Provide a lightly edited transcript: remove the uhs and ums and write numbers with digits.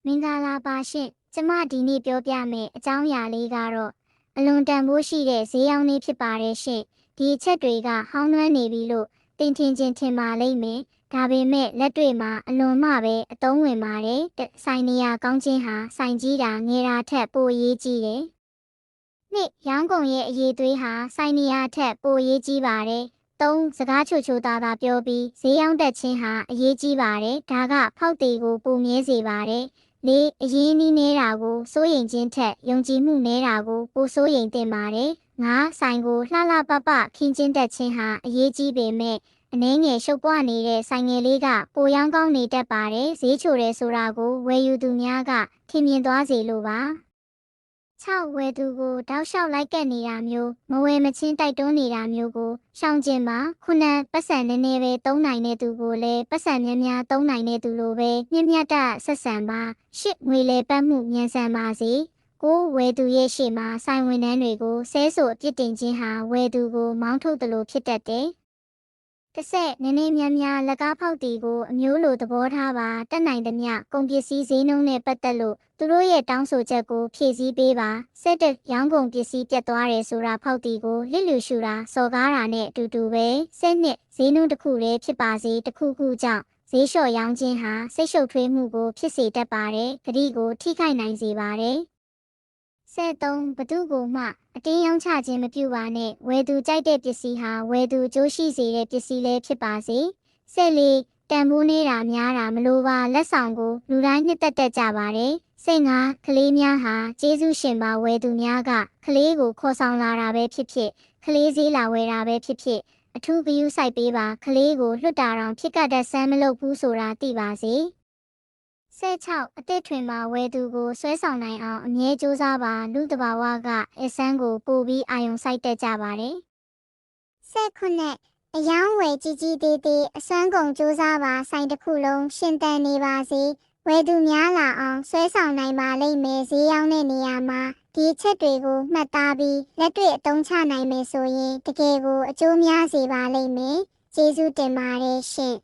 မင်္ဂလာပါရှင်ကျမဒီနေ့ပြောပြမယ်အကြောင်းအရာလေးကတော့အလွန်တန်ဖိုးရှိတဲ့ဈေးရောင်းလေးဖြစ်ပါတယ်ရှင်ဒီအချက်တွေကဟောင်းနှွမ်းနေပြီလို့တင်ထင်ချင်းထင်ပါလိမ့်မယ်ဒါပေမဲ့လက်တွေ့မှာအလွန်မှပဲအသုံးဝင်ပါတယ်ဆိုင်နေရကောင်းခြင်းဟာဆိုင်ကြီးတာငယ်တာထက်ပိုအရေးကြီးတယ်နှစ်ရောင်းကုန်ရဲ့အရေးသွေးဟာဆိုင်နေရထက်ပိုအရေးကြီးပါတယ်3စကားချိုချိုသားသားပြောပြီးဈေးရောင်းတက်ခြင်းဟာအရေးကြီးပါတယ်ဒါကဖောက်သေးကိုပုံမြဲစေပါတယ်လေးအရင်နီးနေတာကိုစိုးရိမ်ခြင်းထက်ယုံကြည်မှုနေတာကိုပိုစိုးရိမ်သင့်ပါတယ်ငါဆိုင်ကိုလှလှပပခင်းချင်းတက်ခြင်းဟာအရေးကြီးပေမဲ့အနှဲငယ်ရှုပ်ပွားနေတဲ့ဆိုင်ငယ်လေးကပိုရောင်းကောင်းနေတတ်ပါတယ်ဈေးချိုတယ်ဆိုတာကိုဝယ်ယူသူများကထင်မြင်သွားစေလိုပါ6ဝယ်သူကိုတောက်လျှောက်လိုက်ကက်နေတာမျိုးမဝယ်မချင်းတိုက်တွန်းနေတာမျိုးကိုရှောင်ကျင်ပါ9ပတ်စံနည်းနည်းပဲသုံးနိုင်တဲ့သူကိုလည်းပတ်စံများများသုံးနိုင်တဲ့သူလိုပဲမြင့်မြတ်တဆက်ဆံပါ10ငွေလဲပတ်မှုမြန်ဆန်ပါစေ9ဝယ်သူရဲ့ရှေ့မှာဆိုင်ဝန်ထမ်းတွေကိုဆဲဆိုအပြစ်တင်ခြင်းဟာဝယ်သူကိုမောင်းထုတ်သလိုဖြစ်တတ်တယ်တစ်ဆက်နည်းနည်းများများလက်ကားဖောက်တီကိုအမျိုးလိုသဘောထားပါတက်နိုင်သမျှကုန်ပစ္စည်းဈေးနှုန်းနဲ့ပတ်သက်လို့သူတို့ရဲ့တောင်းဆိုချက်ကိုဖြည့်ဆည်းပေးပါဆက်တက်ရောင်းကုန်ပစ္စည်းပြတ်သွားတယ်ဆိုတာဖောက်တီကိုလစ်လူရှူတာစော်ကားတာနဲ့အတူတူပဲဆက်နှစ်ဈေးနှုန်းတစ်ခုလည်းဖြစ်ပါစေတစ်ခုခုကြောင့်ဈေးလျှော့ရောင်းခြင်းဟာစိတ်ရှုပ်ထွေးမှုကိုဖြစ်စေတတ်ပါတယ်ဂတိကိုထိခိုက်နိုင်စေပါတယ်73ဘသူကိုမှအတင်းရောင်းချခြင်းမပြုပါနဲ့ဝယ်သူကြိုက်တဲ့ပစ္စည်းဟာဝယ်သူအကျိုးရှိစေတဲ့ပစ္စည်းလည်းဖြစ်ပါစေ74တန်ဖိုးနေတာများတာမလိုပါလက်ဆောင်ကိုလူတိုင်းနှစ်သက်တတ်ကြပါတယ်75ကလေးများဟာကျေးဇူးရှင်ပါဝယ်သူများကကလေးကိုခေါ်ဆောင်လာတာပဲဖြစ်ဖြစ်ကလေးဈေးလာဝယ်တာပဲဖြစ်ဖြစ်အထူးဂရုစိုက်ပေးပါကလေးကိုလွတ်တာတောင်ဖြစ်ကတတ်ဆန်းမလုပ်ဘူးဆိုတာသိပါစေ16အသစ်ထွင်မှာဝယ်သူကိုဆွဲဆောင်နိုင်အောင်အမြဲစူးစမ်းပါလူတဘာဝကအစမ်းကိုပို့ပြီးအာယုံစိုက်တတ်ကြပါတယ်19အယောင်းဝယ်ကြီးကြီးသေးသေးအစွမ်းကုန်စူးစမ်းပါဆိုင်တစ်ခုလုံးရှင်သန်နေပါစေဝယ်သူများလာအောင်ဆွဲဆောင်နိုင်ပါလိမ့်မယ်ဈေးရောင်းတဲ့နေရာမှာဒီချက်တွေကိုမှတ်သားပြီးလက်တွေ့အသုံးချနိုင်မယ်ဆိုရင်တကယ်ကိုအကျိုးများစေပါလိမ့်မယ်ကျေးဇူးတင်ပါတယ်ရှင်